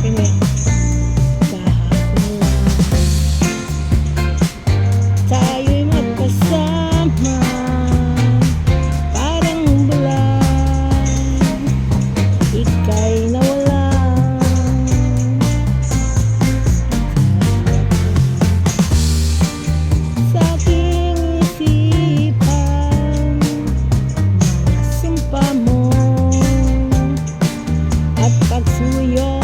Kini kahapon tayo'y magkasama, parang bulan ika'y nawala. Sa aking isipan mga sumpa mo at pagsuyo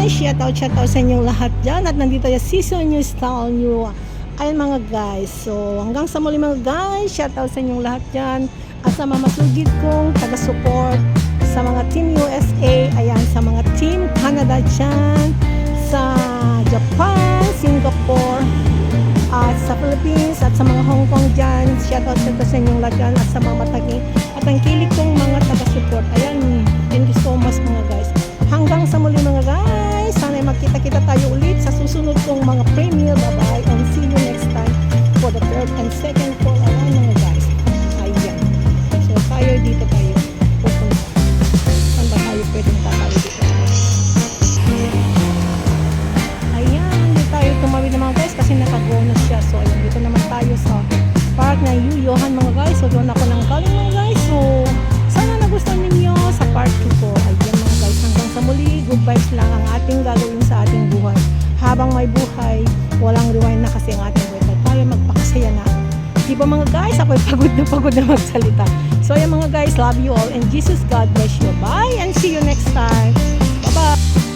guys, shout out sa inyong lahat dyan. At nandito yung season new style new. Ayan mga guys. So hanggang sa muli mga guys, shout out sa inyong lahat dyan. At sa mga masugid kong taga-support sa mga Team USA, ayan, sa mga Team Canada dyan, sa Japan, Singapore, at sa Philippines, at sa mga Hong Kong dyan. Shout out sa inyong lahat dyan. At sa mga mataging at ang kilig kong mga taga-support. Ayan, thank you so much mga guys. Hanggang sa muli mga guys. Sana magkita-kita tayo ulit sa susunod kong mga premiere. Bye-bye and see you next time for the third and second call. Ayan mga guys. Ayan. So tayo dito tayo pupunta. Saan ba tayo pwedeng tatayo dito? Ayan. Hindi tayo tumawid na mga guys kasi naka-bonus siya. So ayan. Dito naman tayo sa park na Yuyohan mga guys. So doon ako nang galing mga guys. So sana nagustuhan ninyo sa part 2 ko. Ayan mga guys. Hanggang sa muli. Good vibes lang ang ating gagawin sa ating buhay. Habang may buhay, walang rewind na kasi ang ating buhay. Tayo magpakasaya na. Di ba mga guys? Ako'y pagod na magsalita. So ayan mga guys. Love you all. And Jesus God bless you. Bye and see you next time. Bye-bye.